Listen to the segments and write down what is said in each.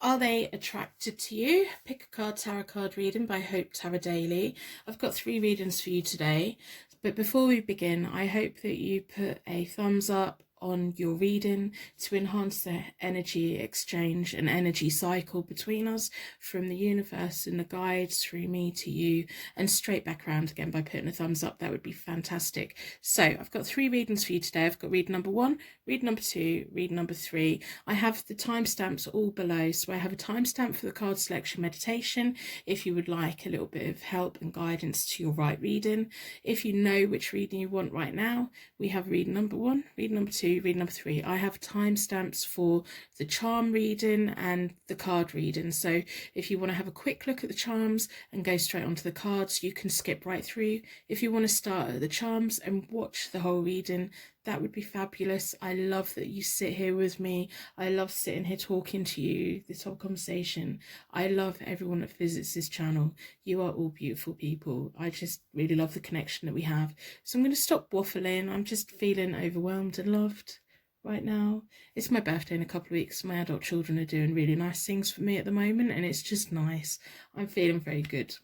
Are they attracted to you? Pick a card, tarot card reading by HopeTarot-Daily. I've got 3 readings for you today. But before we begin, I hope that you put a thumbs up on your reading to enhance the energy exchange and energy cycle between us, from the universe and the guides through me to you, and straight back around again by putting a thumbs up. That would be fantastic. So I've got 3 readings for you today. I've got read number 1, read number 2, read number 3. I have the timestamps all below. So I have a timestamp for the card selection meditation if you would like a little bit of help and guidance to your right reading. If you know which reading you want right now, we have read number 1, read number 2, read number 3. I have timestamps for the charm reading and the card reading. So if you want to have a quick look at the charms and go straight onto the cards, you can skip right through. If you want to start at the charms and watch the whole reading, that would be fabulous. I love that you sit here with me. I love sitting here talking to you, this whole conversation. I love everyone that visits this channel. You are all beautiful people. I just really love the connection that we have. So I'm going to stop waffling. I'm just feeling overwhelmed and loved right now. It's my birthday in a couple of weeks. My adult children are doing really nice things for me at the moment, and it's just nice. I'm feeling very good.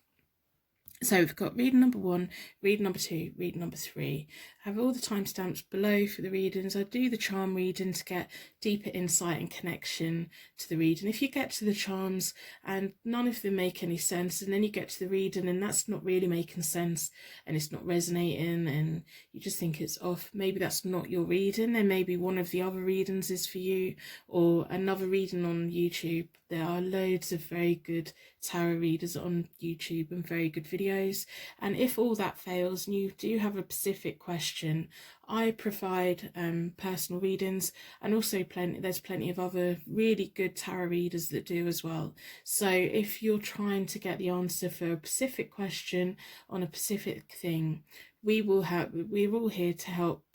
So we've got reading number 1, reading number 2, reading number 3. I have all the timestamps below for the readings. I do the charm reading to get deeper insight and connection to the reading. If you get to the charms and none of them make any sense, and then you get to the reading and that's not really making sense and it's not resonating and you just think it's off, maybe that's not your reading. Then maybe one of the other readings is for you, or another reading on YouTube. There are loads of very good tarot readers on YouTube and very good videos. And if all that fails and you do have a specific question, I provide personal readings, and also there's plenty of other really good tarot readers that do as well. So if you're trying to get the answer for a specific question on a specific thing, we're all here to help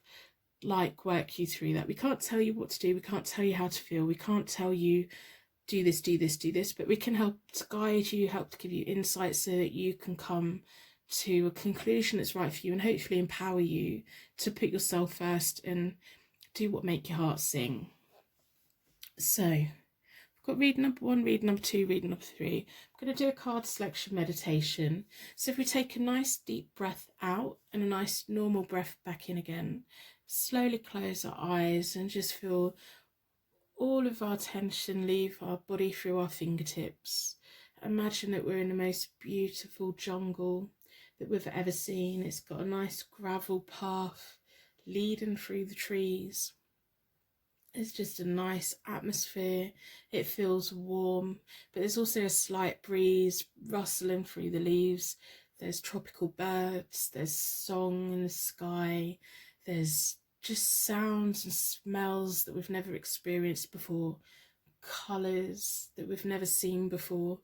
work you through that. We can't tell you what to do, we can't tell you how to feel, we can't tell you do this, do this, do this, but we can help to guide you, help to give you insight so that you can come to a conclusion that's right for you, and hopefully empower you to put yourself first and do what make your heart sing. So I've got read number 1, read number 2, read number 3. I'm going to do a card selection meditation. So if we take a nice deep breath out and a nice normal breath back in again, slowly close our eyes and just feel all of our tension leave our body through our fingertips. Imagine that we're in the most beautiful jungle that we've ever seen. It's got a nice gravel path leading through the trees. It's just a nice atmosphere. It feels warm, but there's also a slight breeze rustling through the leaves. There's tropical birds, there's song in the sky, there's just sounds and smells that we've never experienced before, colours that we've never seen before,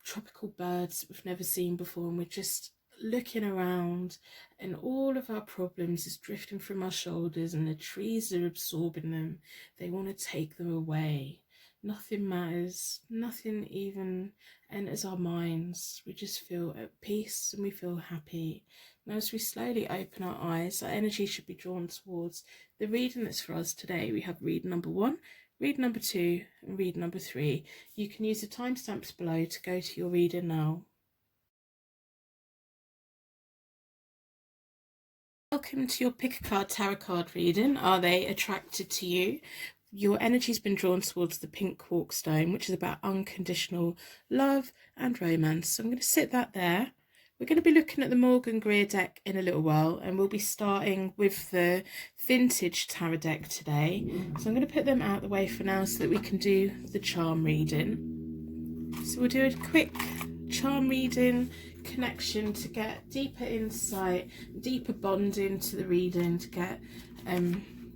tropical birds that we've never seen before, and we're just looking around and all of our problems is drifting from our shoulders and the trees are absorbing them. They want to take them away. Nothing matters, nothing even enters our minds. We just feel at peace and we feel happy. And as we slowly open our eyes, our energy should be drawn towards the reading that's for us today. We have read number 1, read number 2, and read number 3. You can use the timestamps below to go to your reading now. Welcome to your pick a card tarot card reading. Are they attracted to you? Your energy's been drawn towards the pink quark stone, which is about unconditional love and romance. So I'm going to sit that there. We're going to be looking at the Morgan Greer deck in a little while, and we'll be starting with the vintage tarot deck today. So I'm going to put them out of the way for now so that we can do the charm reading. So we'll do a quick charm reading connection to get deeper insight, deeper bonding to the reading, to get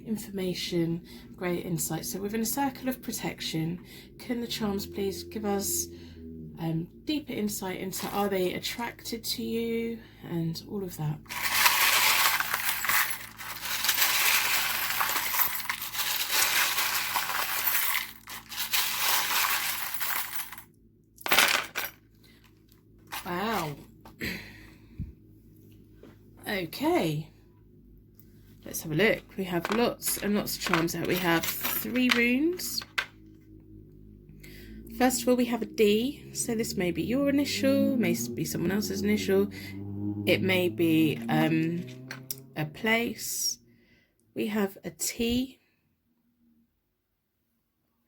information, great insight. So within a circle of protection, can the charms please give us deeper insight into, are they attracted to you, and all of that. Wow. Okay, let's have a look. We have lots and lots of charms out. We have 3 runes, First of all, we have a D. So this may be your initial, may be someone else's initial. It may be a place. We have a T.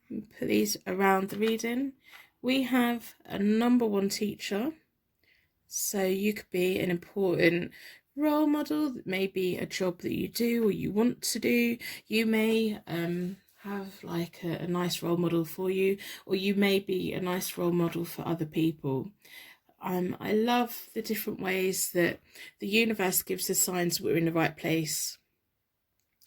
Put these around the reading. We have a number one teacher. So you could be an important role model. That may be a job that you do or you want to do. You may have like a nice role model for you, or you may be a nice role model for other people. I love the different ways that the universe gives us signs we're in the right place.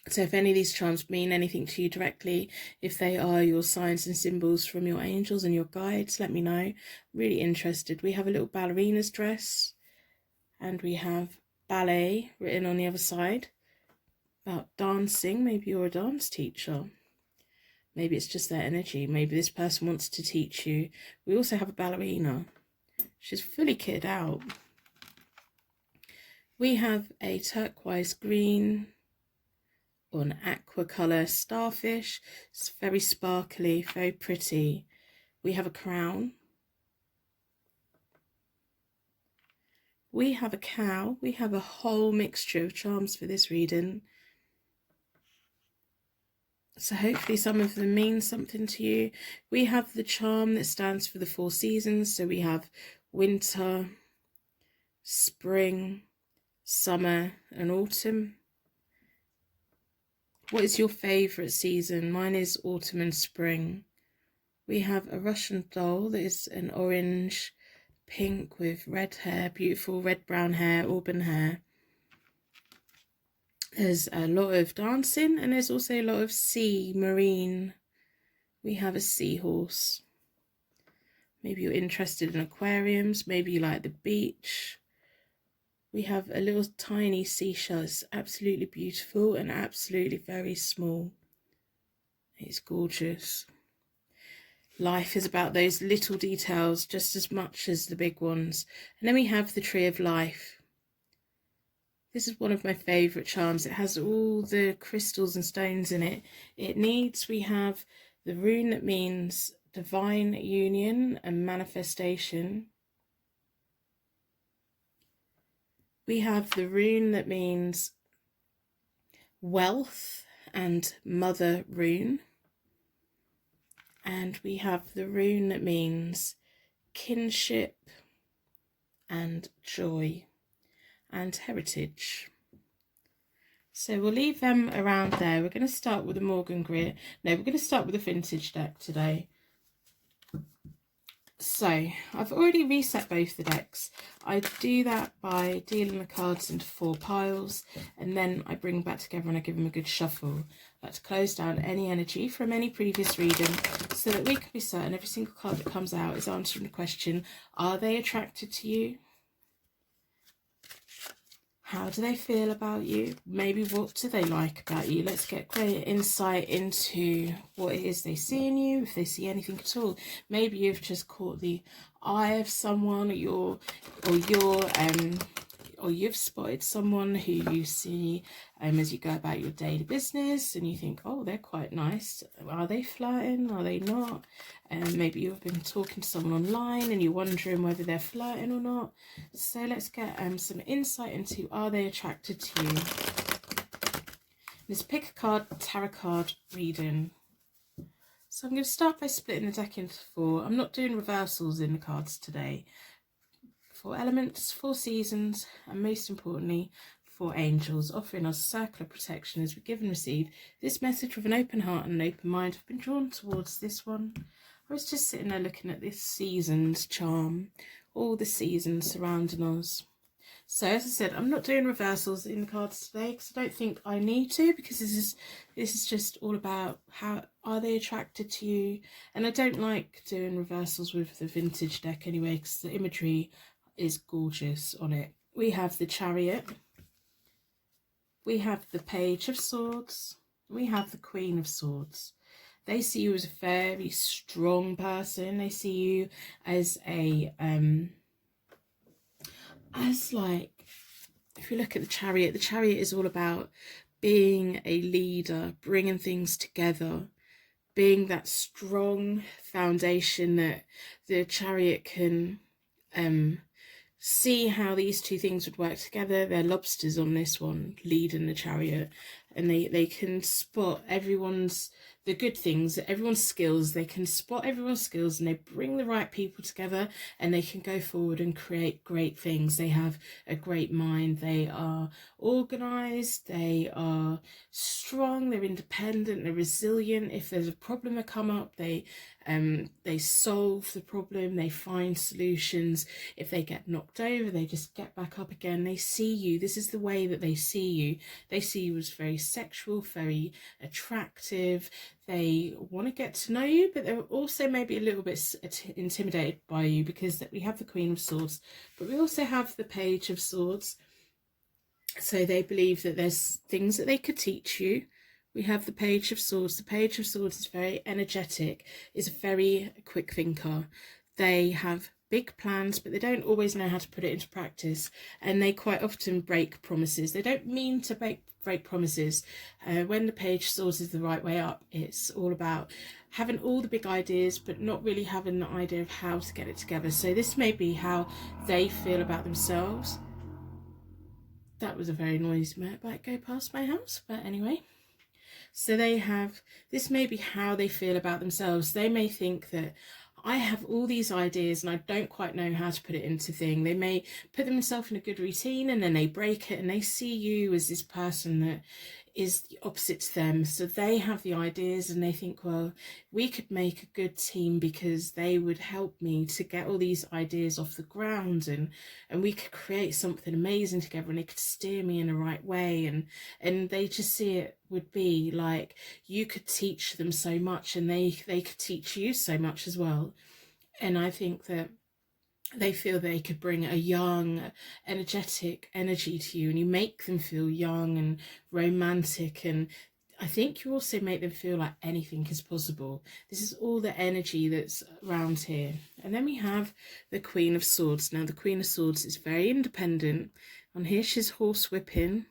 So if any of these charms mean anything to you directly, if they are your signs and symbols from your angels and your guides, let me know. Really interested. We have a little ballerina's dress, and we have ballet written on the other side. About dancing. Maybe you're a dance teacher. Maybe it's just their energy. Maybe this person wants to teach you. We also have a ballerina. She's fully kitted out. We have a turquoise green or an aqua colour starfish. It's very sparkly, very pretty. We have a crown. We have a cow. We have a whole mixture of charms for this reading. So hopefully some of them mean something to you. We have the charm that stands for the 4 seasons. So we have winter, spring, summer and autumn. What is your favourite season? Mine is autumn and spring. We have a Russian doll that is an orange, pink with red hair, beautiful red-brown hair, auburn hair. There's a lot of dancing, and there's also a lot of sea, marine. We have a seahorse. Maybe you're interested in aquariums. Maybe you like the beach. We have a little tiny seashell. It's absolutely beautiful and absolutely very small. It's gorgeous. Life is about those little details just as much as the big ones. And then we have the Tree of Life. This is one of my favourite charms. It has all the crystals and stones in it. We have the rune that means divine union and manifestation. We have the rune that means wealth and mother rune. And we have the rune that means kinship and joy and heritage. So we'll leave them around there. We're going to start with the Morgan Greer. No, we're going to start with the vintage deck today. So I've already reset both the decks. I do that by dealing the cards into 4 piles, and then I bring them back together and I give them a good shuffle. I like to close down any energy from any previous reading so that we can be certain every single card that comes out is answering the question, are they attracted to you? How do they feel about you? Maybe what do they like about you? Let's get great insight into what it is they see in you, if they see anything at all. Maybe you've just caught the eye of someone, or you've spotted someone who you see as you go about your daily business, and you think, oh, they're quite nice. Are they flirting? Are they not? Maybe you've been talking to someone online and you're wondering whether they're flirting or not. So let's get some insight into, are they attracted to you? Let's pick a card, tarot card reading. So I'm going to start by splitting the deck into 4. I'm not doing reversals in the cards today. 4 elements, 4 seasons, and most importantly, 4 angels, offering us a circle of protection as we give and receive this message with an open heart and an open mind. I've been drawn towards this one. I was just sitting there looking at this seasons charm, all the seasons surrounding us. So as I said, I'm not doing reversals in the cards today because I don't think I need to, because this is just all about how are they attracted to you. And I don't like doing reversals with the vintage deck anyway, because the imagery is gorgeous on it. We have the Chariot, we have the Page of Swords, we have the Queen of Swords. They see you as a very strong person. They see you as a if you look at the Chariot is all about being a leader, bringing things together, being that strong foundation that the Chariot can see how these two things would work together. They're lobsters on this one, leading the Chariot, and they can spot the good things, everyone's skills. They can spot everyone's skills, and they bring the right people together, and they can go forward and create great things. They have a great mind. They are organized. They are strong. They're independent. They're resilient. If there's a problem that come up, they solve the problem. They find solutions. If they get knocked over, they just get back up again. They see you. This is the way that they see you. They see you as very sexual, very attractive. They want to get to know you, but they're also maybe a little bit intimidated by you, because we have the Queen of Swords, but we also have the Page of Swords. So they believe that there's things that they could teach you. We have the Page of Swords. The Page of Swords is very energetic, is a very quick thinker. They have big plans, but they don't always know how to put it into practice, and they quite often break promises. They don't mean to break promises. When the Page of Swords is the right way up, it's all about having all the big ideas, but not really having the idea of how to get it together. So this may be how they feel about themselves. That was a very noisy motorbike go past my house, but anyway. So this may be how they feel about themselves. They may think that I have all these ideas and I don't quite know how to put it into thing. They may put themselves in a good routine, and then they break it, and they see you as this person that is the opposite to them. So they have the ideas, and they think, well, we could make a good team because they would help me to get all these ideas off the ground, and we could create something amazing together, and they could steer me in the right way. And they just see it would be like you could teach them so much, and they could teach you so much as well. And I think that they feel they could bring a young, energetic energy to you, and you make them feel young and romantic, and I think you also make them feel like anything is possible. This is all the energy that's around here. And then we have the Queen of Swords. Now the Queen of Swords is very independent. On here she's horsewhipping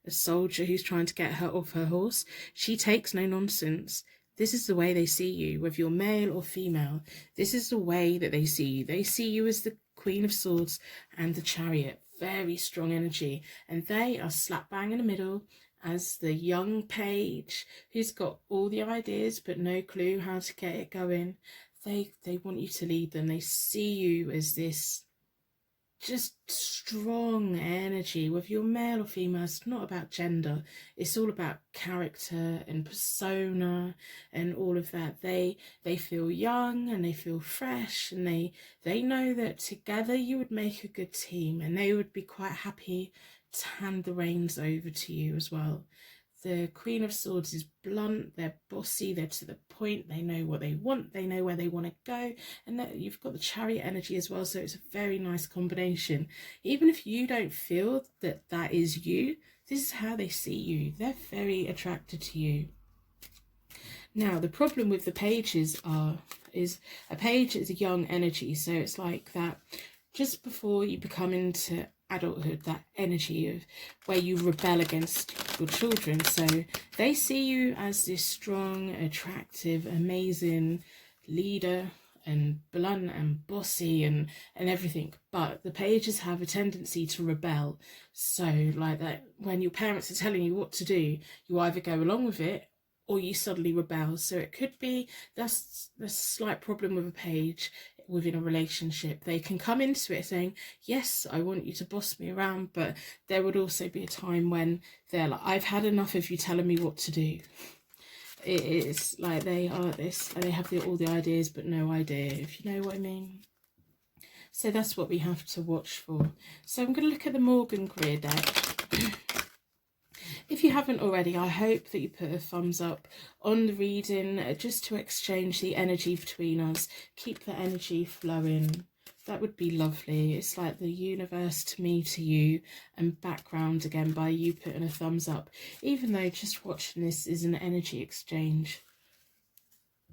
a soldier who's trying to get her off her horse. She takes no nonsense. This is the way they see you, whether you're male or female. This is the way that they see you. They see you as the Queen of Swords and the Chariot. Very strong energy. And they are slap bang in the middle as the young page who's got all the ideas but no clue how to get it going. They want you to lead them. They see you as this just strong energy. Whether you're male or female, it's not about gender. It's all about character and persona and all of that. They feel young and they feel fresh, and they know that together you would make a good team, and they would be quite happy to hand the reins over to you as well. The Queen of Swords is blunt, they're bossy, they're to the point, they know what they want, they know where they want to go, and you've got the Chariot energy as well, so it's a very nice combination. Even if you don't feel that that is you, this is how they see you. They're very attracted to you. Now, the problem with the pages is a page is a young energy, so it's like that just before you become into adulthood, that energy of where you rebel against your children. So they see you as this strong, attractive, amazing leader and blunt and bossy and everything, but the pages have a tendency to rebel. So like that, when your parents are telling you what to do, you either go along with it or you suddenly rebel. So it could be that's the slight problem with a page within a relationship. They can come into it saying, yes, I want you to boss me around, but there would also be a time when they're like, I've had enough of you telling me what to do. It is like they are this, and they have all the ideas but no idea, if you know what I mean. So that's what we have to watch for. So I'm going to look at the Morgan Greer deck. If you haven't already, I hope that you put a thumbs up on the reading, just to exchange the energy between us. Keep the energy flowing. That would be lovely. It's like the universe to me, to you, and background again by you putting a thumbs up, even though just watching this is an energy exchange.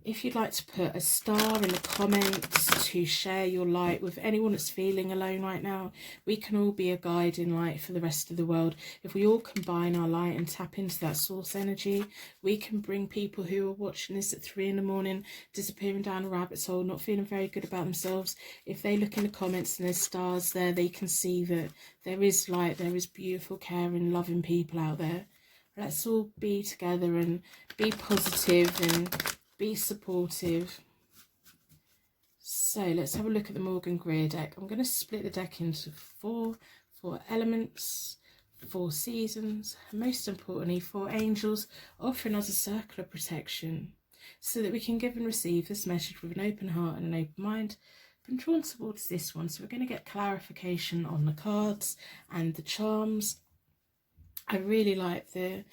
If you'd like to put a star in the comments to share your light with anyone that's feeling alone right now, we can all be a guiding light for the rest of the world. If we all combine our light and tap into that source energy, we can bring people who are watching this at 3 in the morning, disappearing down a rabbit hole, not feeling very good about themselves. If they look in the comments and there's stars there, they can see that there is light, there is beautiful, caring, loving people out there. Let's all be together and be positive and be supportive. So let's have a look at the Morgan Greer deck. I'm going to split the deck into four elements, 4 seasons, and most importantly 4 angels, offering us a circle of protection so that we can give and receive this message with an open heart and an open mind. I've been drawn towards this one, so we're going to get clarification on the cards and the charms. I really like the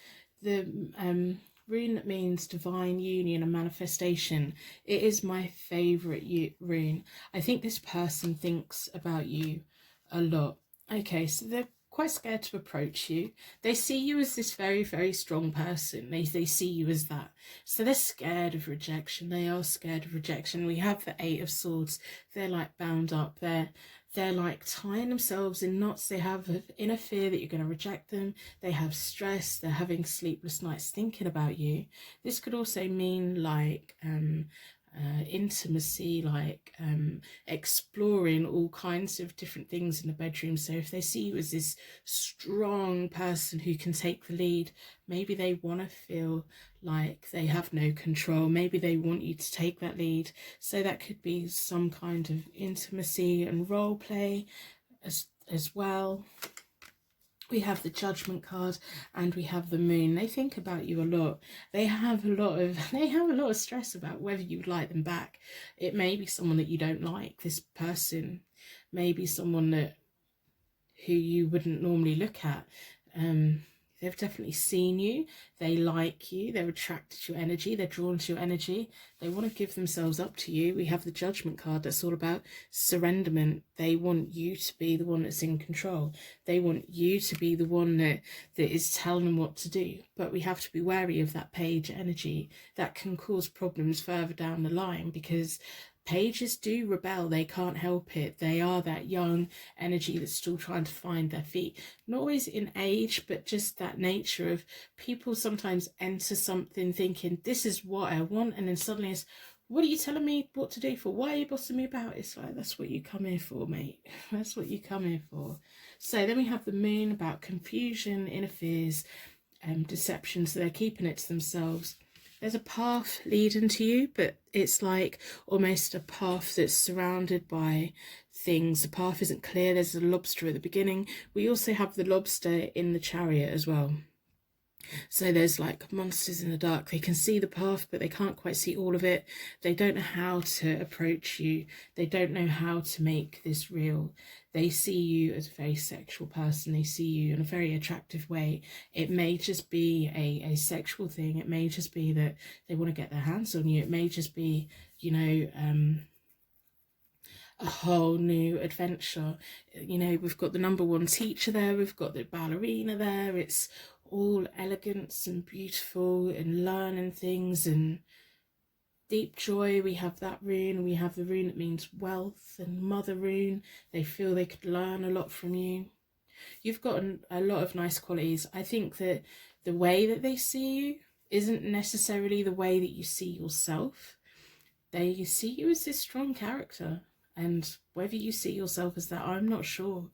rune that means divine union and manifestation. It is my favourite rune. I think this person thinks about you a lot. Okay, so they're quite scared to approach you. They see you as this very, very strong person. They see you as that. So they're scared of rejection. They are scared of rejection. We have the 8 of Swords. They're like bound up. They're like tying themselves in knots. They have an inner fear that you're going to reject them. They have stress. They're having sleepless nights thinking about you. This could also mean like intimacy, like exploring all kinds of different things in the bedroom. So if they see you as this strong person who can take the lead, maybe they want to feel like they have no control. Maybe they want you to take that lead. So that could be some kind of intimacy and role play as well. We have the Judgment card and we have the Moon. They think about you a lot. They have a lot of stress about whether you would like them back. It may be someone that you don't like. This person may be someone who you wouldn't normally look at. They've definitely seen you. They like you. They're attracted to your energy. They're drawn to your energy. They want to give themselves up to you. We have the Judgment card that's all about surrenderment. They want you to be the one that's in control. They want you to be the one that is telling them what to do. But we have to be wary of that page energy. That can cause problems further down the line because pages do rebel. They can't help it. They are that young energy that's still trying to find their feet. Not always in age, but just that nature of people sometimes enter something thinking, this is what I want. And then suddenly it's, what are you telling me what to do for? Why are you bossing me about? It's like, that's what you come here for, mate. That's what you come here for. So then we have the Moon about confusion, inner fears, deception. So they're keeping it to themselves. There's a path leading to you, but it's like almost a path that's surrounded by things. The path isn't clear. There's a lobster at the beginning. We also have the lobster in the Chariot as well. So there's like monsters in the dark. They can see the path, but they can't quite see all of it. They don't know how to approach you. They don't know how to make this real. They see you as a very sexual person. They see you in a very attractive way. It may just be a sexual thing. It may just be that they want to get their hands on you. It may just be, you know, a whole new adventure. You know, we've got the #1 teacher there. We've got the ballerina there. It's all elegance and beautiful and learning things and deep joy. We have that rune. We have the rune that means wealth and mother rune. They feel they could learn a lot from you. You've got a lot of nice qualities. I think that the way that they see you isn't necessarily the way that you see yourself. They see you as this strong character, and whether you see yourself as that, I'm not sure.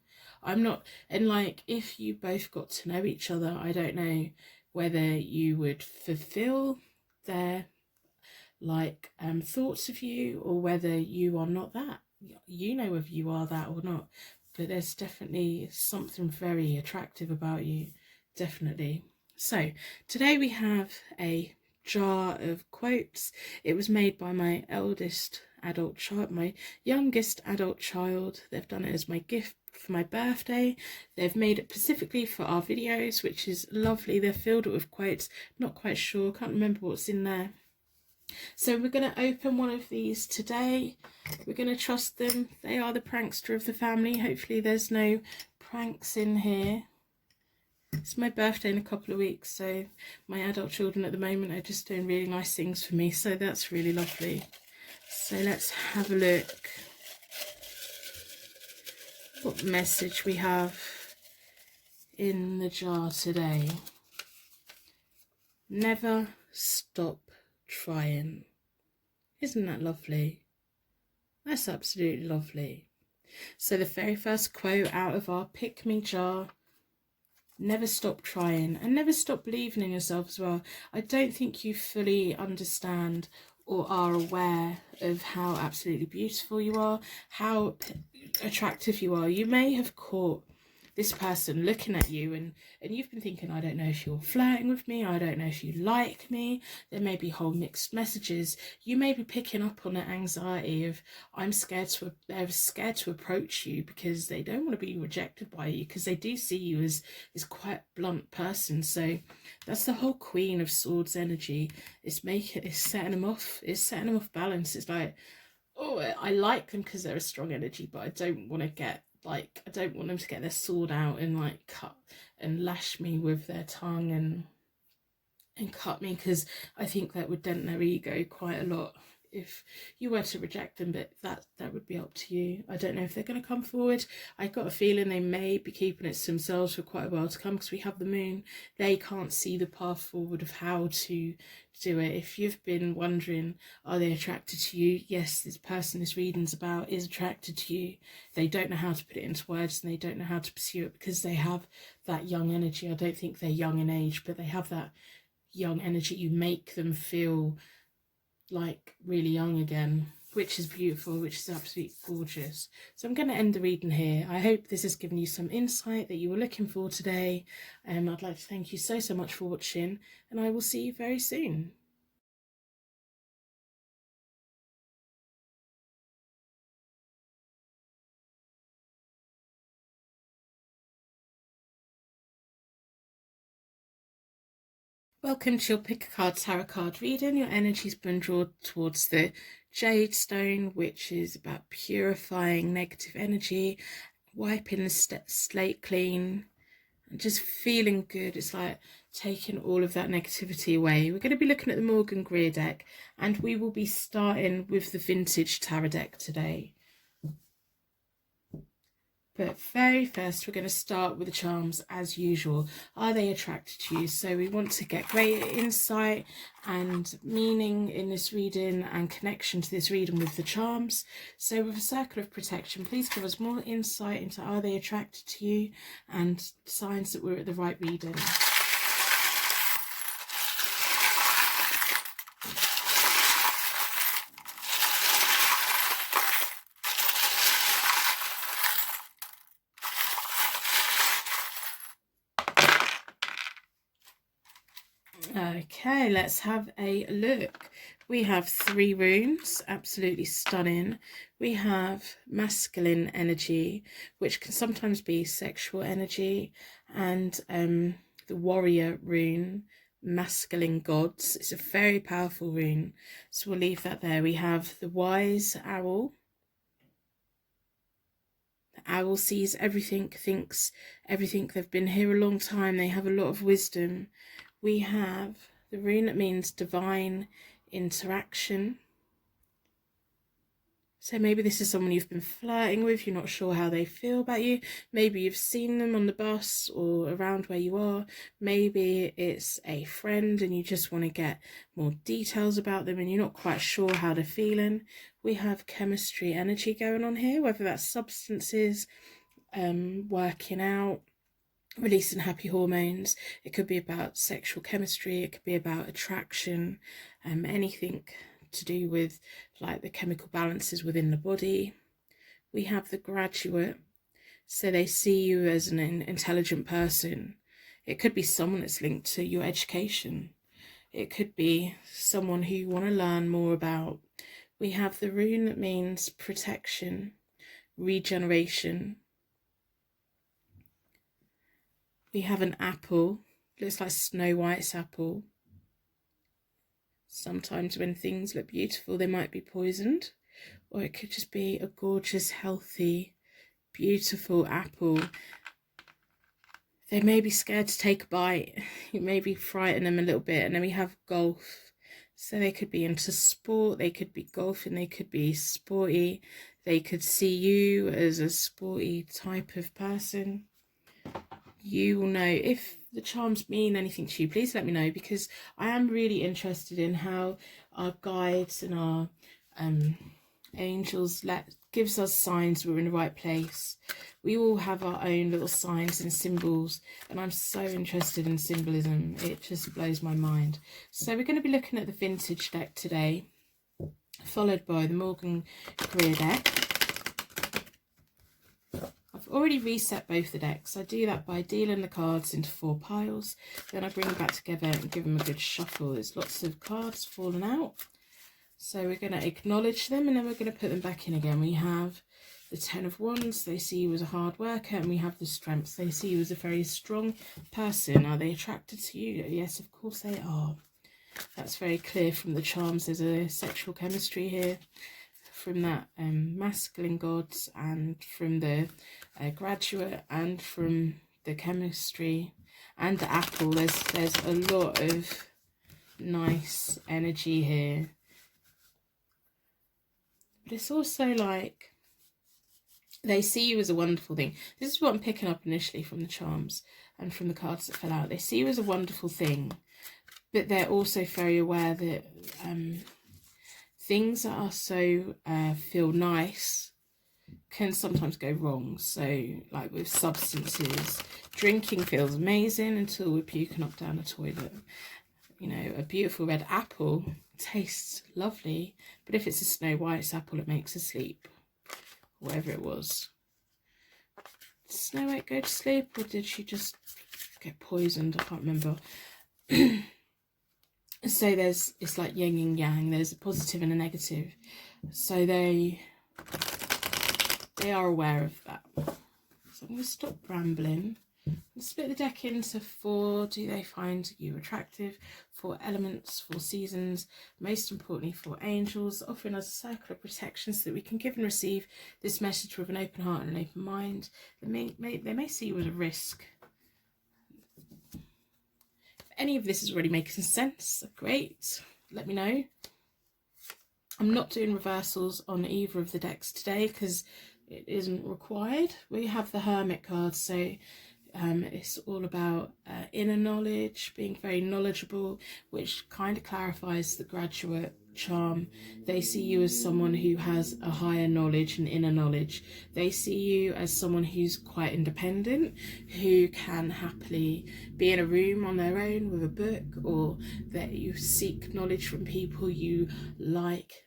I'm not, and like, if you both got to know each other, I don't know whether you would fulfill their like thoughts of you, or whether you are not that. You know if you are that or not, but there's definitely something very attractive about you, definitely. So today we have a jar of quotes. It was made by my youngest adult child. They've done it as my gift for my birthday. They've made it specifically for our videos, which is lovely. They're filled with quotes. Not quite sure, can't remember what's in there. So we're going to open one of these today. We're going to trust them. They are the prankster of the family. Hopefully there's no pranks in here. It's my birthday in a couple of weeks, so my adult children at the moment are just doing really nice things for me, so that's really lovely. So let's have a look what message we have in the jar today. Never stop trying. Isn't that lovely? That's absolutely lovely. So the very first quote out of our Pick Me jar: never stop trying, and never stop believing in yourself as well. I don't think you fully understand or are aware of how absolutely beautiful you are, how attractive you are. You may have caught this person looking at you and you've been thinking, I don't know if you're flirting with me, I don't know if you like me. There may be whole mixed messages. You may be picking up on the anxiety of, they're scared to approach you because they don't want to be rejected by you, because they do see you as this quite blunt person. So that's the whole Queen of Swords energy. It's setting them off balance. It's like, oh, I like them because they're a strong energy, but I don't want them to get their sword out and like cut and lash me with their tongue and cut me, because I think that would dent their ego quite a lot if you were to reject them, but that would be up to you. I don't know if they're going to come forward. I got a feeling they may be keeping it to themselves for quite a while to come, because we have the moon. They can't see the path forward of how to do it. If you've been wondering, are they attracted to you? Yes, this person this reading's about is attracted to you. They don't know how to put it into words, and they don't know how to pursue it because they have that young energy. I don't think they're young in age, but they have that young energy. You make them feel like really young again, which is beautiful, which is absolutely gorgeous. So I'm going to end the reading here. I hope this has given you some insight that you were looking for today. I'd like to thank you so much for watching, and I will see you very soon. Welcome to your Pick a Card Tarot card reading. Your energy's been drawn towards the Jade stone, which is about purifying negative energy, wiping the slate clean, and just feeling good. It's like taking all of that negativity away. We're going to be looking at the Morgan Greer deck, and we will be starting with the Vintage Tarot deck today. But very first, we're going to start with the charms as usual. Are they attracted to you? So we want to get greater insight and meaning in this reading and connection to this reading with the charms. So with a circle of protection, please give us more insight into, are they attracted to you, and signs that we're at the right reading. Okay, let's have a look. We have 3 runes, absolutely stunning. We have masculine energy, which can sometimes be sexual energy, and the warrior rune, masculine gods. It's a very powerful rune, so we'll leave that there. We have the wise owl. The owl sees everything, thinks everything. They've been here a long time. They have a lot of wisdom. We have the rune that means divine interaction. So maybe this is someone you've been flirting with, you're not sure how they feel about you. Maybe you've seen them on the bus or around where you are. Maybe it's a friend and you just want to get more details about them and you're not quite sure how they're feeling. We have chemistry energy going on here, whether that's substances, working out, releasing happy hormones. It could be about sexual chemistry, it could be about attraction, anything to do with like the chemical balances within the body. We have the graduate, so they see you as an intelligent person. It could be someone that's linked to your education. It could be someone who you want to learn more about. We have the rune that means protection, regeneration. We have an apple, looks like Snow White's apple. Sometimes when things look beautiful, they might be poisoned, or it could just be a gorgeous, healthy, beautiful apple. they may be scared to take a bite. You maybe frighten them a little bit. And then we have golf. So they could be into sport, they could be golfing, they could be sporty. They could see you as a sporty type of person. You will know. If the charms mean anything to you, please let me know, because I am really interested in how our guides and our angels gives us signs we're in the right place. We all have our own little signs and symbols, and I'm so interested in symbolism. It just blows my mind. So we're going to be looking at the vintage deck today, followed by the Morgan Greer deck. I've already reset both the decks. I do that by dealing the cards into 4 piles. Then I bring them back together and give them a good shuffle. There's lots of cards falling out. So we're going to acknowledge them, and then we're going to put them back in again. We have the 10 of Wands. They see you as a hard worker. And we have the Strength. They see you as a very strong person. Are they attracted to you? Yes, of course they are. That's very clear from the charms. There's a sexual chemistry here from that masculine gods, and from the graduate, and from the chemistry, and the apple. There's a lot of nice energy here. But it's also like they see you as a wonderful thing. This is what I'm picking up initially from the charms and from the cards that fell out. They see you as a wonderful thing, but they're also very aware that things that are so feel nice can sometimes go wrong. So like with substances, drinking feels amazing until we're puking up down a toilet. You know, a beautiful red apple tastes lovely, but if it's a Snow White's apple, it makes us sleep. Whatever it was. Did Snow White go to sleep, or did she just get poisoned? I can't remember. So it's like yin and yang. There's a positive and a negative. So they are aware of that. So I'm going to stop rambling. Split the deck into 4. Do they find you attractive? 4 elements, 4 seasons, most importantly 4 angels, offering us a circle of protection so that we can give and receive this message with an open heart and an open mind. They may see you as a risk. If any of this is already making sense, great, let me know. I'm not doing reversals on either of the decks today because it isn't required. We have the Hermit card, so it's all about inner knowledge, being very knowledgeable, which kind of clarifies the graduate charm. They see you as someone who has a higher knowledge and inner knowledge. They see you as someone who's quite independent, who can happily be in a room on their own with a book, or that you seek knowledge from people you like.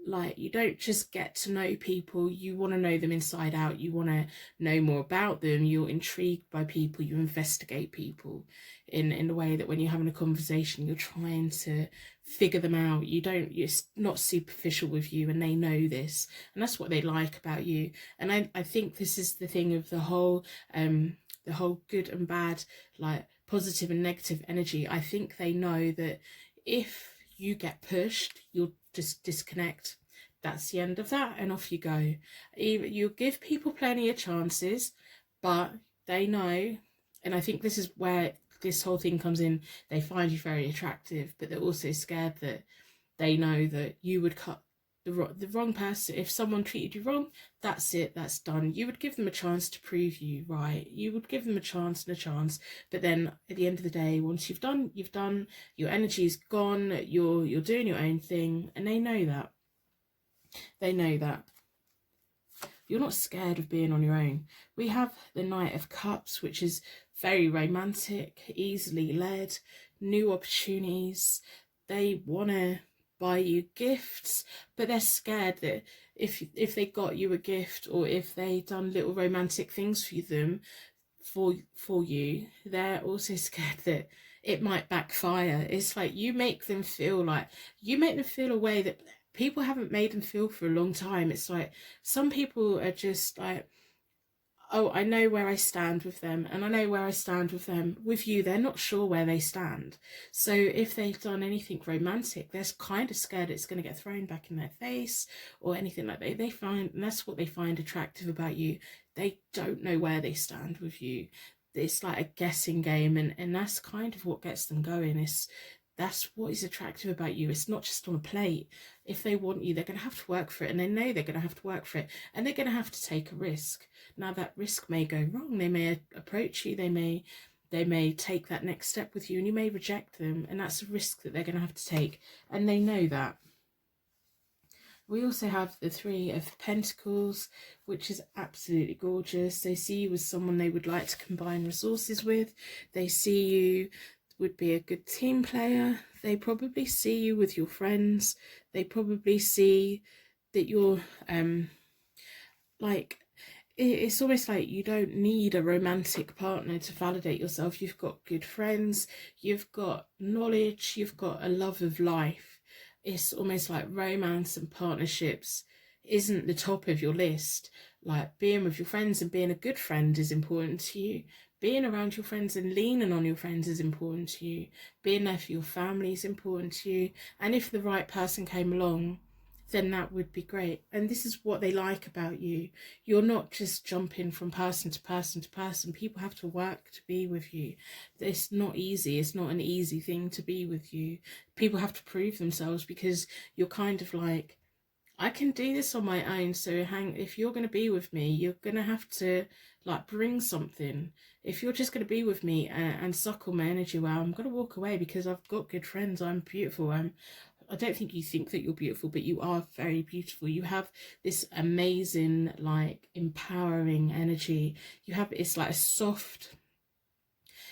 Like, you don't just get to know people, you want to know them inside out, you want to know more about them, you're intrigued by people, you investigate people in the way that when you're having a conversation, you're trying to figure them out. It's not superficial with you, and they know this, and that's what they like about you. And I think this is the thing of the whole good and bad, like positive and negative energy. I think they know that if you get pushed, you'll just disconnect. That's the end of that, and off you go. You give people plenty of chances, but they know, and I think this is where this whole thing comes in. They find you very attractive, but they're also scared that they know that you would cut the wrong person. If someone treated you wrong, that's it, that's done. You would give them a chance to prove you right. You would give them a chance and a chance, but then at the end of the day, once you've done, your energy's gone, you're doing your own thing, and they know that. They know that. You're not scared of being on your own. We have the Knight of Cups, which is very romantic, easily led, new opportunities. They want to buy you gifts, but they're scared that if they got you a gift, or if they done little romantic things for them for you, they're also scared that it might backfire. It's like you make them feel a way that people haven't made them feel for a long time. It's like some people are just like, oh, I know where I stand with them, and I know where I stand with them. With you, they're not sure where they stand. So if they've done anything romantic, they're kind of scared it's going to get thrown back in their face or anything like that. They find, and that's what they find attractive about you. They don't know where they stand with you. it's like a guessing game, and that's kind of what gets them going. That's what is attractive about you. It's not just on a plate. If they want you, they're going to have to work for it, and they know they're going to have to work for it, and they're going to have to take a risk. Now that risk may go wrong. They may approach you, they may take that next step with you, and you may reject them, and that's a risk that they're going to have to take, and they know that. We also have the Three of Pentacles, which is absolutely gorgeous. They see you as someone they would like to combine resources with. They see you would be a good team player. They probably see you with your friends. They probably see that you're like, it's almost like you don't need a romantic partner to validate yourself. You've got good friends, you've got knowledge, you've got a love of life. It's almost like romance and partnerships isn't the top of your list. Like, being with your friends and being a good friend is important to you. Being around your friends and leaning on your friends is important to you. Being there for your family is important to you. And if the right person came along, then that would be great. And this is what they like about you. You're not just jumping from person to person to person. People have to work to be with you. It's not easy. It's not an easy thing to be with you. People have to prove themselves, because you're kind of like, I can do this on my own. So if you're going to be with me, you're going to have to like bring something. If you're just going to be with me and suckle my energy, well, I'm going to walk away, because I've got good friends. I'm beautiful. I don't think you think that you're beautiful, but you are very beautiful. You have this amazing, like, empowering energy. It's like a soft,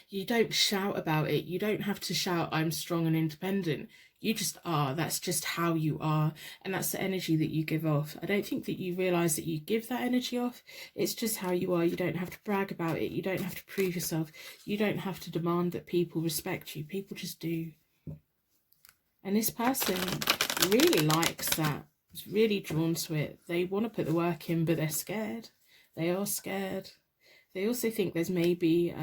you don't shout about it. You don't have to shout, I'm strong and independent. You just are. That's just how you are. And that's the energy that you give off. I don't think that you realise that you give that energy off. It's just how you are. You don't have to brag about it. You don't have to prove yourself. You don't have to demand that people respect you. People just do. And this person really likes that. It's really drawn to it. They want to put the work in, but they're scared. They are scared. They also think there's maybe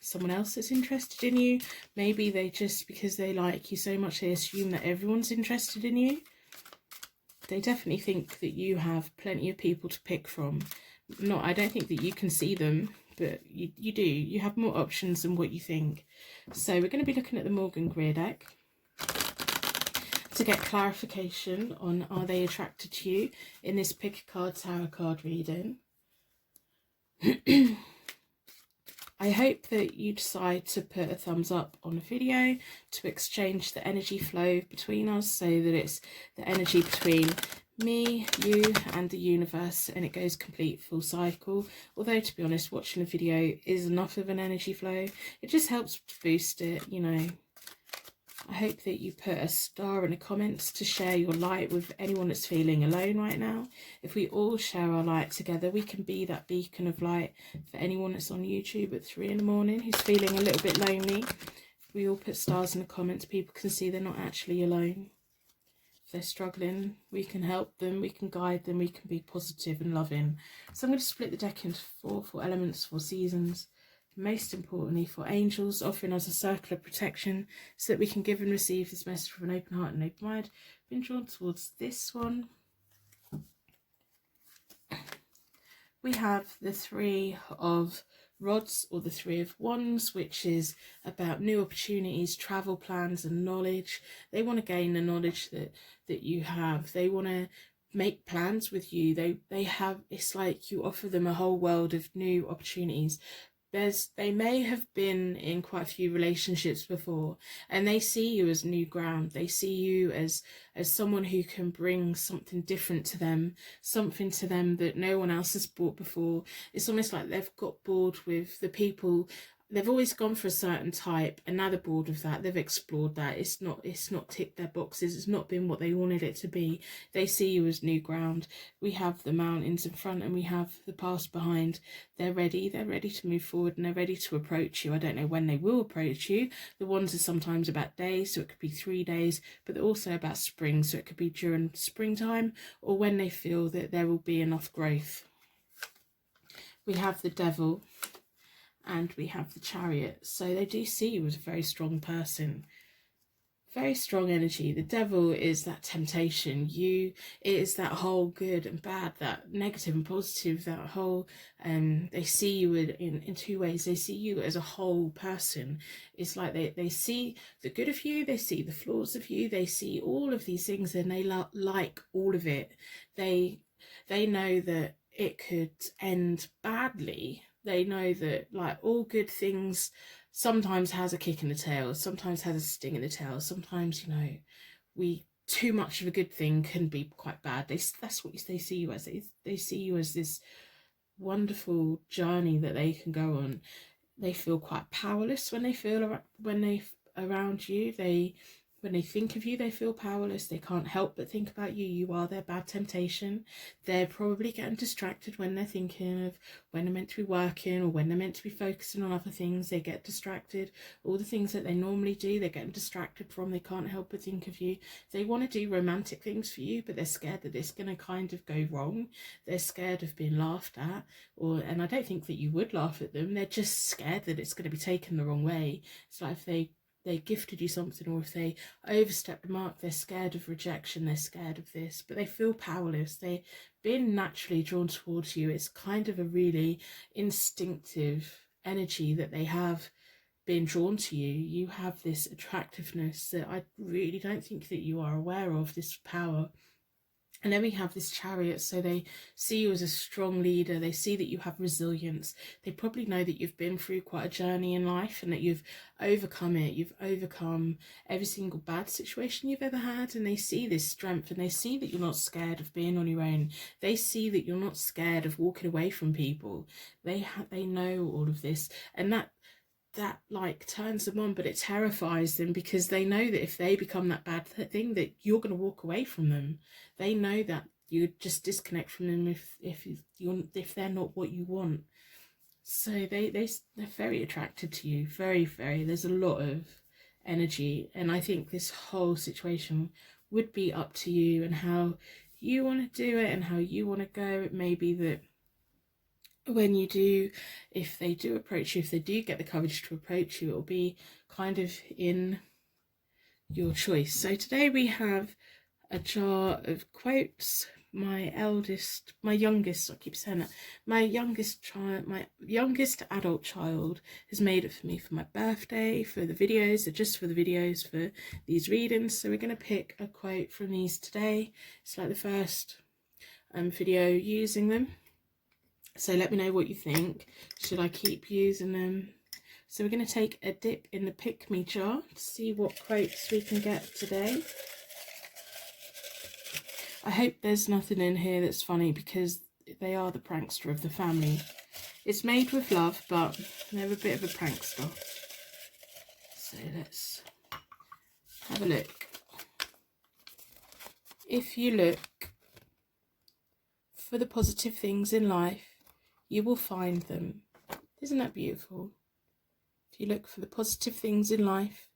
someone else that's interested in you. Maybe they just, because they like you so much, they assume that everyone's interested in you. They definitely think that you have plenty of people to pick from. I don't think that you can see them, but you do. You have more options than what you think. So we're going to be looking at the Morgan Greer deck to get clarification on, are they attracted to you in this pick a card tarot card reading. I hope that you decide to put a thumbs up on the video to exchange the energy flow between us, so that it's the energy between me, you and the universe, and it goes complete full cycle. Although, to be honest, watching the video is enough of an energy flow. It just helps to boost it, you know. I hope that you put a star in the comments to share your light with anyone that's feeling alone right now. If we all share our light together, we can be that beacon of light for anyone that's on YouTube at 3 in the morning who's feeling a little bit lonely. If we all put stars in the comments, people can see they're not actually alone. If they're struggling, we can help them, we can guide them, we can be positive and loving. So I'm going to split the deck into four elements, 4 seasons. Most importantly, for angels, offering us a circle of protection so that we can give and receive this message from an open heart and open mind. Been drawn towards this one. We have the 3 of Rods, or the 3 of Wands, which is about new opportunities, travel plans and knowledge. They want to gain the knowledge that you have. They want to make plans with you. They have, it's like you offer them a whole world of new opportunities. They may have been in quite a few relationships before, and they see you as new ground. They see you as someone who can bring something different to them, something to them that no one else has brought before. It's almost like they've got bored with the people. They've always gone for a certain type, and now they're bored of that. They've explored that. It's not ticked their boxes. It's not been what they wanted it to be. They see you as new ground. We have the mountains in front and we have the past behind. They're ready to move forward, and they're ready to approach you. I don't know when they will approach you. The ones are sometimes about days, so it could be 3 days, but they're also about spring, so it could be during springtime or when they feel that there will be enough growth. We have the Devil and we have the Chariot. So they do see you as a very strong person. very strong energy. The devil is that temptation. It is that whole good and bad, that negative and positive, that whole, they see you in two ways. They see you as a whole person. It's like they see the good of you, they see the flaws of you, they see all of these things, and they like all of it. They know that it could end badly. They know that, like, all good things sometimes has a kick in the tail, sometimes has a sting in the tail, sometimes, you know, too much of a good thing can be quite bad. That's what they see you as. They see you as this wonderful journey that they can go on. They feel quite powerless when they around you. When they think of you, they feel powerless. They can't help but think about you. You are their bad temptation. They're probably getting distracted when they're thinking of when they're meant to be working or when they're meant to be focusing on other things. They get distracted. All the things that they normally do, they're getting distracted from. They can't help but think of you. They want to do romantic things for you, but they're scared that it's going to kind of go wrong. They're scared of being laughed at, and I don't think that you would laugh at them. They're just scared that it's going to be taken the wrong way. It's like if they gifted you something, or if they overstep the mark, they're scared of rejection, they're scared of this, but they feel powerless. They being naturally drawn towards you, it's kind of a really instinctive energy that they have been drawn to you. You have this attractiveness that I really don't think that you are aware of, this power. And then we have this Chariot, so they see you as a strong leader. They see that you have resilience. They probably know that you've been through quite a journey in life and that you've overcome it. You've overcome every single bad situation you've ever had, and they see this strength, and they see that you're not scared of being on your own. They see that you're not scared of walking away from people. They know all of this, and that like turns them on, but it terrifies them, because they know that if they become that bad thing, that you're going to walk away from them. They know that you just disconnect from them if they're not what you want. So they're very attracted to you, very, very. There's a lot of energy, and I think this whole situation would be up to you and how you want to do it and how you want to go. It may be that when you do, if they do approach you, if they do get the courage to approach you, it'll be kind of in your choice. So today we have a jar of quotes. My youngest adult child has made it for me for my birthday, for the videos, or just for the videos, for these readings. So we're going to pick a quote from these today. It's like the first video using them. So let me know what you think. Should I keep using them? So we're going to take a dip in the Pick Me jar to see what quotes we can get today. I hope there's nothing in here that's funny, because they are the prankster of the family. It's made with love, but they're a bit of a prankster. So let's have a look. If you look for the positive things in life, you will find them. Isn't that beautiful? If you look for the positive things in life,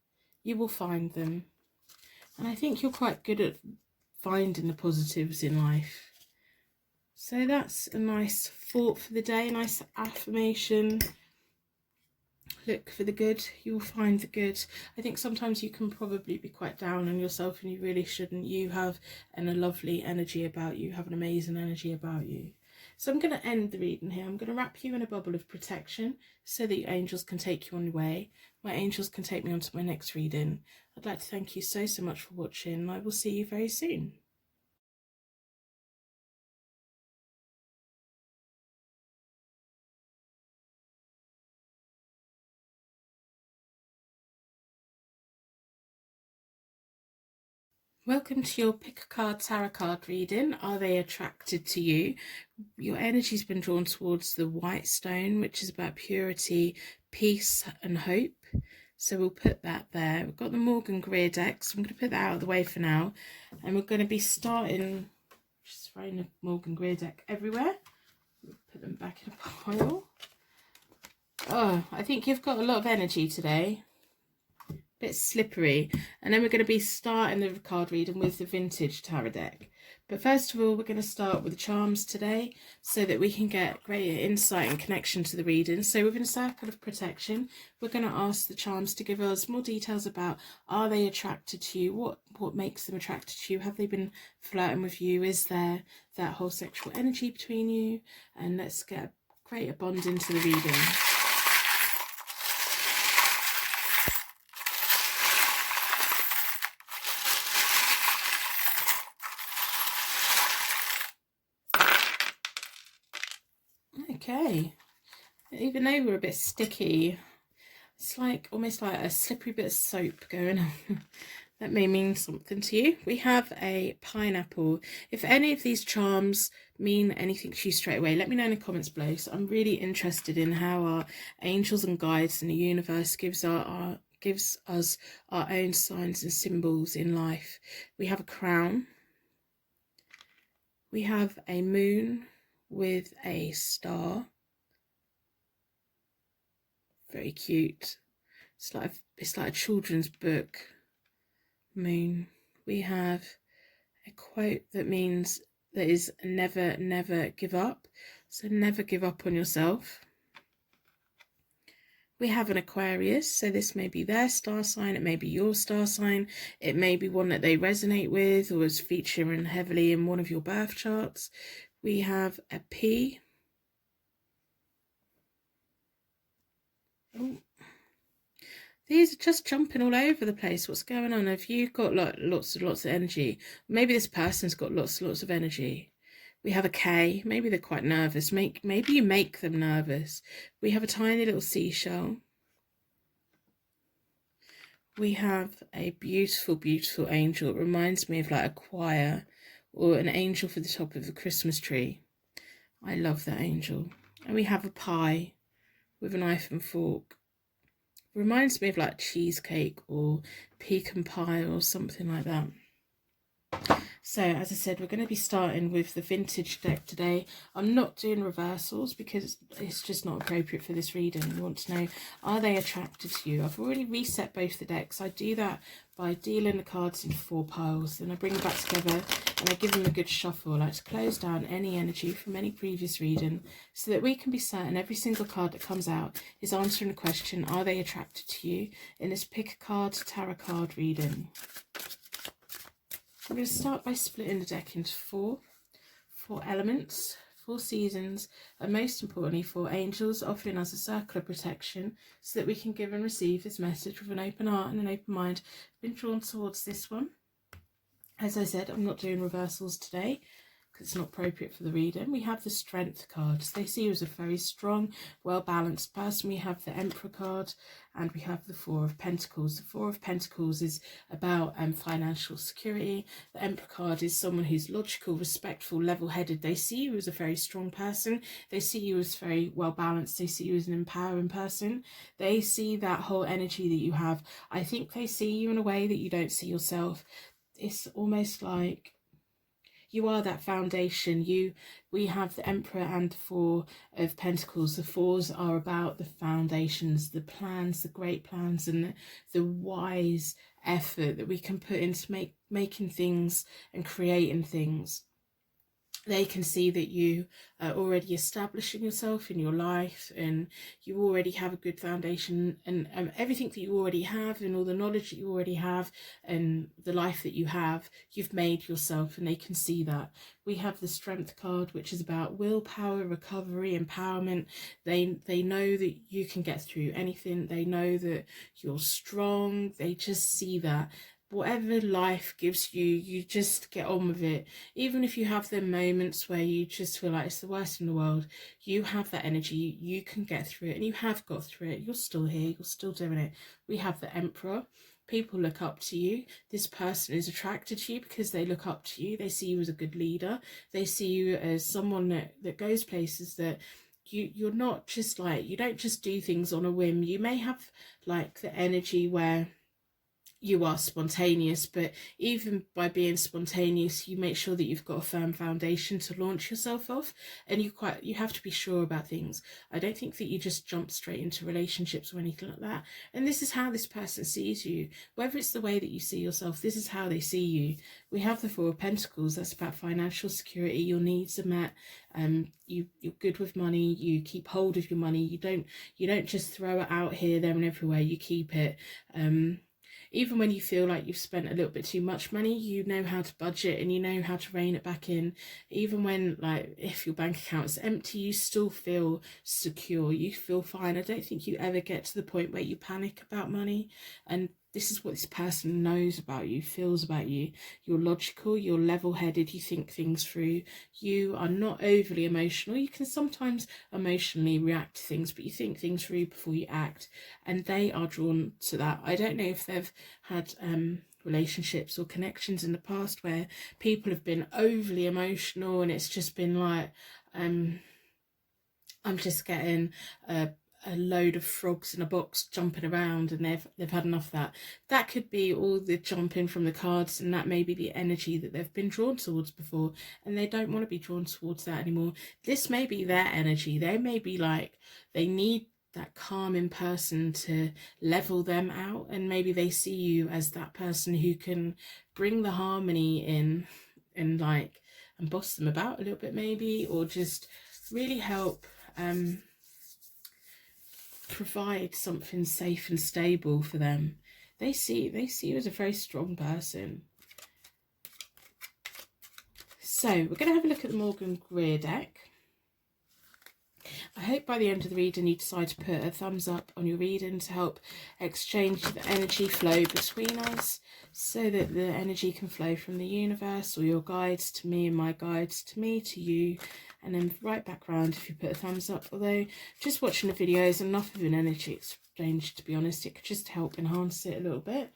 you will find them. And I think you're quite good at finding the positives in life. So that's a nice thought for the day, a nice affirmation. Look for the good, you will find the good. I think sometimes you can probably be quite down on yourself, and you really shouldn't. You have a lovely energy about you, have an amazing energy about you. So I'm going to end the reading here. I'm going to wrap you in a bubble of protection so that your angels can take you on your way. My angels can take me on to my next reading. I'd like to thank you so much for watching. I will see you very soon. Welcome to your Pick a Card Tarot card reading. Are they attracted to you? Your energy's been drawn towards the white stone, which is about purity, peace and hope. So we'll put that there. We've got the Morgan Greer deck, so I'm going to put that out of the way for now. And we're going to be starting, just throwing the Morgan Greer deck everywhere. Put them back in a pile. Oh, I think you've got a lot of energy today. bit slippery. And then we're going to be starting the card reading with the vintage tarot deck. But first of all, we're going to start with the charms today so that we can get greater insight and connection to the reading. So within a circle of protection, we're going to ask the charms to give us more details about, are they attracted to you? What makes them attracted to you? Have they been flirting with you? Is there that whole sexual energy between you? And let's get a greater bond into the reading. Okay, even though we're a bit sticky, it's like almost like a slippery bit of soap going on. That may mean something to you. We have a pineapple. If any of these charms mean anything to you straight away, let me know in the comments below. So I'm really interested in how our angels and guides in the universe gives us our own signs and symbols in life. We have a crown. We have a moon with a star. Very cute. It's like a children's book. Moon. We have a quote that means that is never, never give up. So never give up on yourself. We have an Aquarius, so this may be their star sign, it may be your star sign, it may be one that they resonate with or is featuring heavily in one of your birth charts. We have a P. Oh. These are just jumping all over the place. What's going on? Have you got like lots of energy? Maybe this person's got lots of energy. We have a K. Maybe they're quite nervous. Maybe you make them nervous. We have a tiny little seashell. We have a beautiful, beautiful angel. It reminds me of like a choir or an angel for the top of the Christmas tree. I love that angel. And we have a pie with a knife and fork. It reminds me of like cheesecake or pecan pie or something like that. So as I said, we're going to be starting with the vintage deck today. I'm not doing reversals because it's just not appropriate for this reading. You want to know, are they attracted to you? I've already reset both the decks. I do that by dealing the cards into 4 piles. Then I bring them back together and I give them a good shuffle. I like to close down any energy from any previous reading so that we can be certain every single card that comes out is answering the question, are they attracted to you? In this pick a card tarot card reading. I'm going to start by splitting the deck into 4 elements, 4 seasons, and most importantly 4 angels, offering us a circle of protection so that we can give and receive this message with an open heart and an open mind. I've been drawn towards this one. As I said, I'm not doing reversals today because it's not appropriate for the reading. We have the Strength cards. They see you as a very strong, well-balanced person. We have the Emperor card and we have the 4 of Pentacles. The 4 of Pentacles is about financial security. The Emperor card is someone who's logical, respectful, level-headed. They see you as a very strong person. They see you as very well-balanced. They see you as an empowering person. They see that whole energy that you have. I think they see you in a way that you don't see yourself. It's almost like you are that foundation. We have the Emperor and the 4 of Pentacles. The 4s are about the foundations, the plans, the great plans, and the wise effort that we can put into making things and creating things. They can see that you are already establishing yourself in your life and you already have a good foundation, and everything that you already have and all the knowledge that you already have and the life that you have, you've made yourself, and they can see that. We have the Strength card, which is about willpower, recovery, empowerment. They know that you can get through anything. They know that you're strong. They just see that. Whatever life gives you, you just get on with it. Even if you have the moments where you just feel like it's the worst in the world, you have that energy, you can get through it, and you have got through it. You're still here, you're still doing it. We have the Emperor. People look up to you. This person is attracted to you because they look up to you. They see you as a good leader. They see you as someone that goes places, that you're not just like, you don't just do things on a whim. You may have like the energy where you are spontaneous, but even by being spontaneous, you make sure that you've got a firm foundation to launch yourself off, and you have to be sure about things. I don't think that you just jump straight into relationships or anything like that. And this is how this person sees you. Whether it's the way that you see yourself, this is how they see you. We have the Four of Pentacles. That's about financial security. Your needs are met. You're good with money. You keep hold of your money. You don't just throw it out here, there, and everywhere. You keep it. Even when you feel like you've spent a little bit too much money, you know how to budget and you know how to rein it back in. Even when, like, if your bank account's empty, you still feel secure. You feel fine. I don't think you ever get to the point where you panic about money. And this is what this person knows about you, feels about you. You're logical, you're level-headed, you think things through. You are not overly emotional. You can sometimes emotionally react to things, but you think things through before you act. And they are drawn to that. I don't know if they've had relationships or connections in the past where people have been overly emotional and it's just been like, I'm just getting a load of frogs in a box jumping around, and they've had enough of that. That could be all the jumping from the cards, and that may be the energy that they've been drawn towards before, and they don't want to be drawn towards that anymore. This may be their energy. They may be like, they need that calming person to level them out, and maybe they see you as that person who can bring the harmony in and boss them about a little bit, maybe, or just really help provide something safe and stable for them. They see you as a very strong person. So we're going to have a look at the Morgan Greer deck. I hope by the end of the reading you decide to put a thumbs up on your reading to help exchange the energy flow between us, so that the energy can flow from the universe, or your guides to me and my guides to me to you, and then right back round if you put a thumbs up. Although just watching the video is enough of an energy exchange, to be honest. It could just help enhance it a little bit.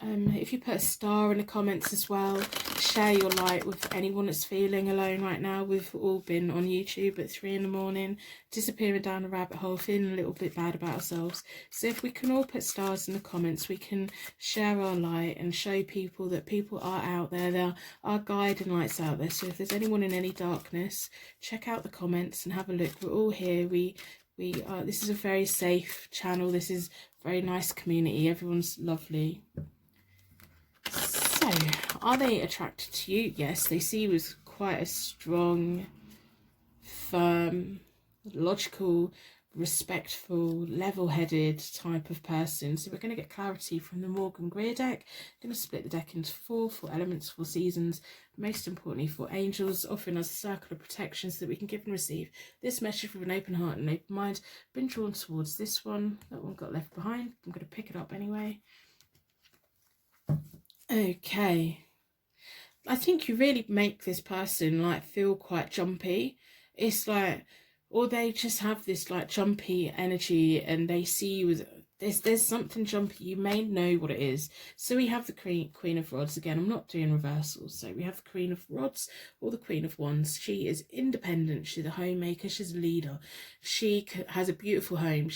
If you put a star in the comments as well, share your light with anyone that's feeling alone right now. We've all been on YouTube at 3 in the morning, disappearing down a rabbit hole, feeling a little bit bad about ourselves. So if we can all put stars in the comments, we can share our light and show people that people are out there. There are guiding lights out there. So if there's anyone in any darkness, check out the comments and have a look. We're all here. We are. This is a very safe channel. This is a very nice community. Everyone's lovely. So, are they attracted to you? Yes, they see you as quite a strong, firm, logical, respectful, level-headed type of person. So we're going to get clarity from the Morgan Greer deck. I'm going to split the deck into four elements, 4 seasons, most importantly 4 angels, offering us a circle of protection so that we can give and receive this message with an open heart and open mind. Been drawn towards this one. That one got left behind. I'm going to pick it up anyway. Okay, I think you really make this person like feel quite jumpy. It's like, or they just have this like jumpy energy, and they see you as there's something jumpy. You may know what it is. So we have the Queen of Rods again. I'm not doing reversals. So we have the Queen of Rods or the Queen of Wands. She is independent. She's a homemaker. She's a leader. She has a beautiful home.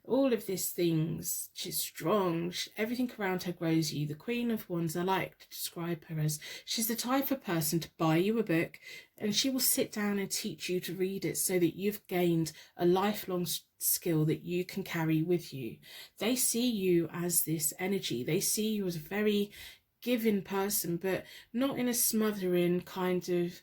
All of these things. She's strong. Everything around her grows you. The Queen of Wands, I like to describe her as, she's the type of person to buy you a book, and she will sit down and teach you to read it so that you've gained a lifelong skill that you can carry with you. They see you as this energy. They see you as a very giving person, but not in a smothering kind of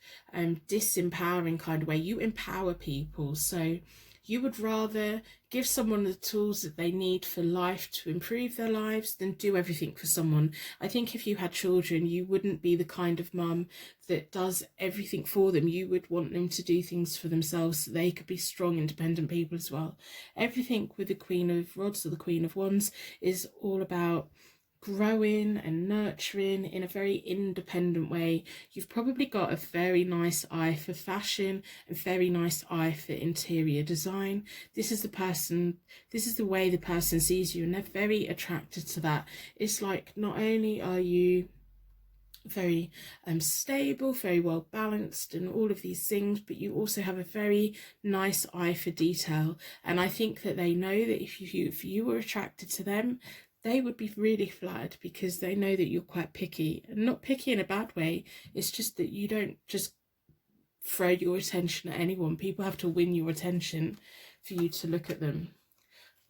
disempowering kind of way. You empower people. So you would rather give someone the tools that they need for life to improve their lives than do everything for someone. I think if you had children, you wouldn't be the kind of mum that does everything for them. You would want them to do things for themselves so they could be strong, independent people as well. Everything with the Queen of Rods or the Queen of Wands is all about growing and nurturing in a very independent way. You've probably got a very nice eye for fashion, a very nice eye for interior design. This is the way the person sees you, and they're very attracted to that. It's like, not only are you very stable, very well balanced and all of these things, but you also have a very nice eye for detail. And I think that they know that if you were attracted to them, they would be really flattered, because they know that you're quite picky, and not picky in a bad way. It's just that you don't just throw your attention at anyone. People have to win your attention for you to look at them.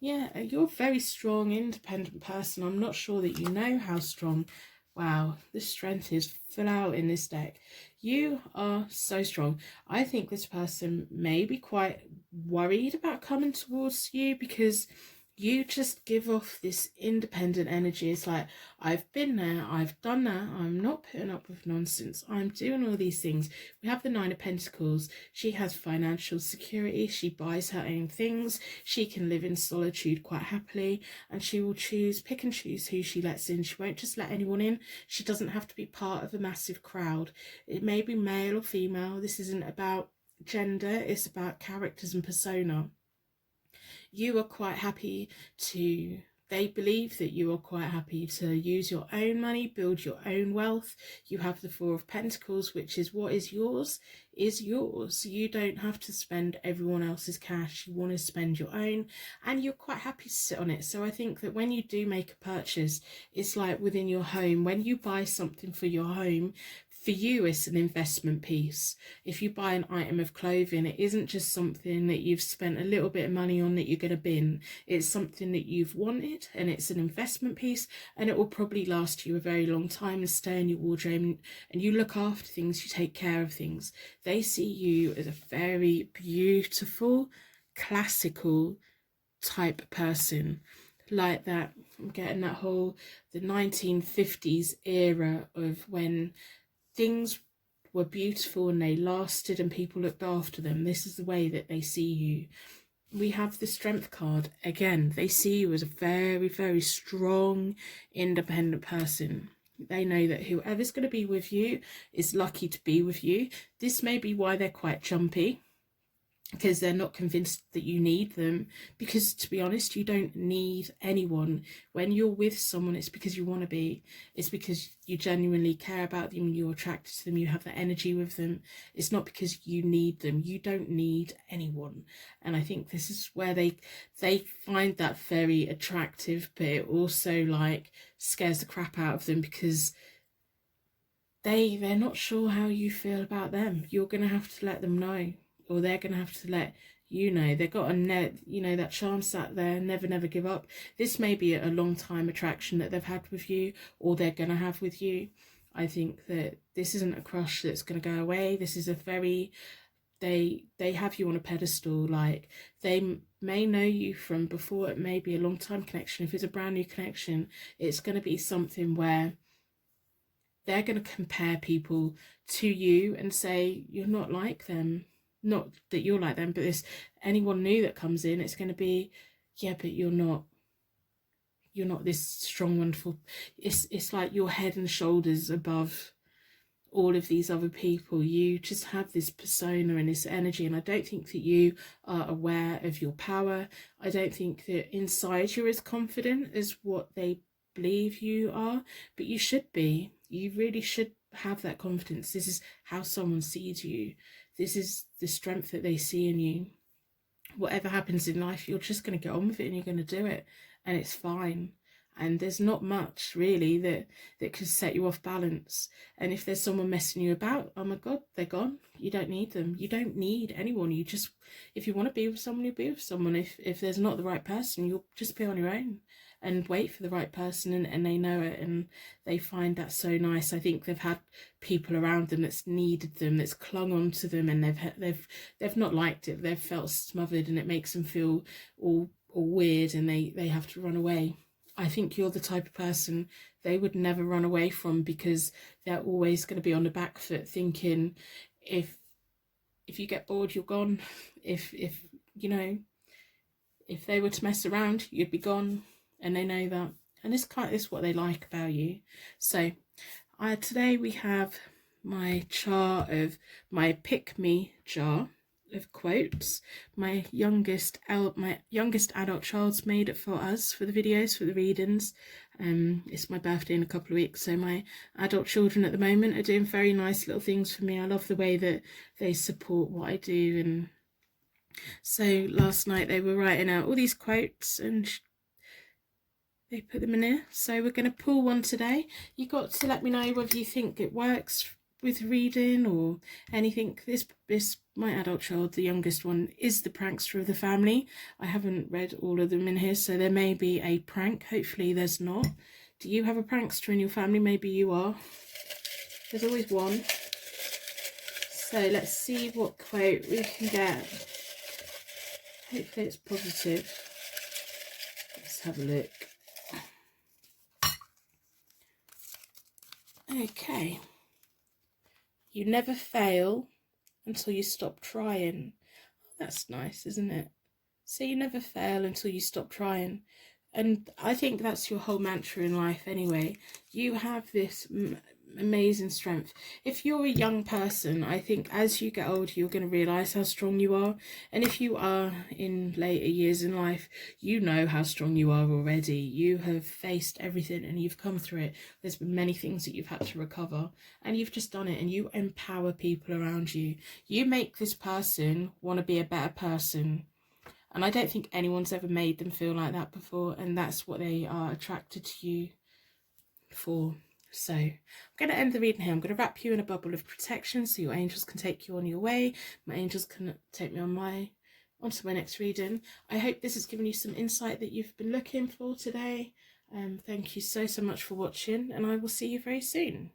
Yeah, you're a very strong, independent person. I'm not sure that you know how strong. Wow, the strength is full out in this deck. You are so strong. I think this person may be quite worried about coming towards you, because you just give off this independent energy. It's like, I've been there, I've done that, I'm not putting up with nonsense, I'm doing all these things. We have the Nine of Pentacles. She has financial security, she buys her own things, she can live in solitude quite happily, and she will pick and choose who she lets in. She won't just let anyone in. She doesn't have to be part of a massive crowd. It may be male or female. This isn't about gender, it's about characters and persona. You are quite happy to, they believe that you are quite happy to use your own money, build your own wealth. You have the Four of Pentacles, which is what is yours is yours. You don't have to spend everyone else's cash. You want to spend your own, and you're quite happy to sit on it. So I think that when you do make a purchase, it's like within your home. When you buy something for your home, for you, it's an investment piece. If you buy an item of clothing, it isn't just something that you've spent a little bit of money on that you're going to bin. It's something that you've wanted, and it's an investment piece, and it will probably last you a very long time and stay in your wardrobe, and you look after things, you take care of things. They see you as a very beautiful, classical type person. Like that, I'm getting that whole, the 1950s era of when things were beautiful and they lasted and people looked after them. This is the way that they see you. We have the Strength card. Again, they see you as a very, very strong, independent person. They know that whoever's going to be with you is lucky to be with you. This may be why they're quite jumpy, because they're not convinced that you need them. Because to be honest, you don't need anyone. When you're with someone, it's because you want to be. It's because you genuinely care about them, you're attracted to them, you have that energy with them. It's not because you need them. You don't need anyone. And I think this is where they find that very attractive, but it also like scares the crap out of them, because they're not sure how you feel about them. You're going to have to let them know, or they're going to have to let you know. They've got that charm sat there, never give up. This may be a long time attraction that they've had with you, or they're going to have with you. I think that this isn't a crush that's going to go away. This is a very, they have you on a pedestal. Like, they may know you from before. It may be a long time connection. If it's a brand new connection, it's going to be something where they're going to compare people to you and say, you're not like them. Not that you're like them, but anyone new that comes in, it's going to be, yeah, but you're not this strong, wonderful. It's like you're head and shoulders above all of these other people. You just have this persona and this energy, and I don't think that you are aware of your power. I don't think that inside you're as confident as what they believe you are, but you should be. You really should have that confidence. This is how someone sees you. This is the strength that they see in you. Whatever happens in life, you're just going to get on with it and you're going to do it, and it's fine. And there's not much really that could set you off balance. And if there's someone messing you about, oh my God, they're gone. You don't need them. You don't need anyone. You just, if you want to be with someone, you be with someone. If there's not the right person, you'll just be on your own and wait for the right person, and they know it, and they find that so nice. I think they've had people around them that's needed them, that's clung on to them, and they've not liked it. They've felt smothered, and it makes them feel all weird, and they have to run away. I think you're the type of person they would never run away from, because they're always going to be on the back foot, thinking if you get bored, you're gone. If you know, if they were to mess around, you'd be gone, and they know that. And this is what they like about you. So today we have my chart of my pick me jar of quotes. My youngest adult child's made it for us for the videos, for the readings. It's my birthday in a couple of weeks, so my adult children at the moment are doing very nice little things for me. I love the way that they support what I do. And so last night they were writing out all these quotes, and they put them in here. So we're going to pull one today. You got to let me know whether you think it works with reading or anything. This my adult child, the youngest one, is the prankster of the family. I haven't read all of them in here, so there may be a prank. Hopefully there's not. Do you have a prankster in your family? Maybe you are. There's always one. So let's see what quote we can get. Hopefully it's positive. Let's have a look. Okay. You never fail until you stop trying. That's nice, isn't it? So you never fail until you stop trying. And I think that's your whole mantra in life anyway. You have this amazing strength. If you're a young person, I think as you get older, you're going to realise how strong you are. And if you are in later years in life, you know how strong you are already. You have faced everything and you've come through it. There's been many things that you've had to recover and you've just done it, and you empower people around you. You make this person want to be a better person. And I don't think anyone's ever made them feel like that before, and that's what they are attracted to you for. So I'm going to end the reading here. I'm going to wrap you in a bubble of protection so your angels can take you on your way. My angels can take me onto my next reading. I hope this has given you some insight that you've been looking for today. Thank you so much for watching, and I will see you very soon.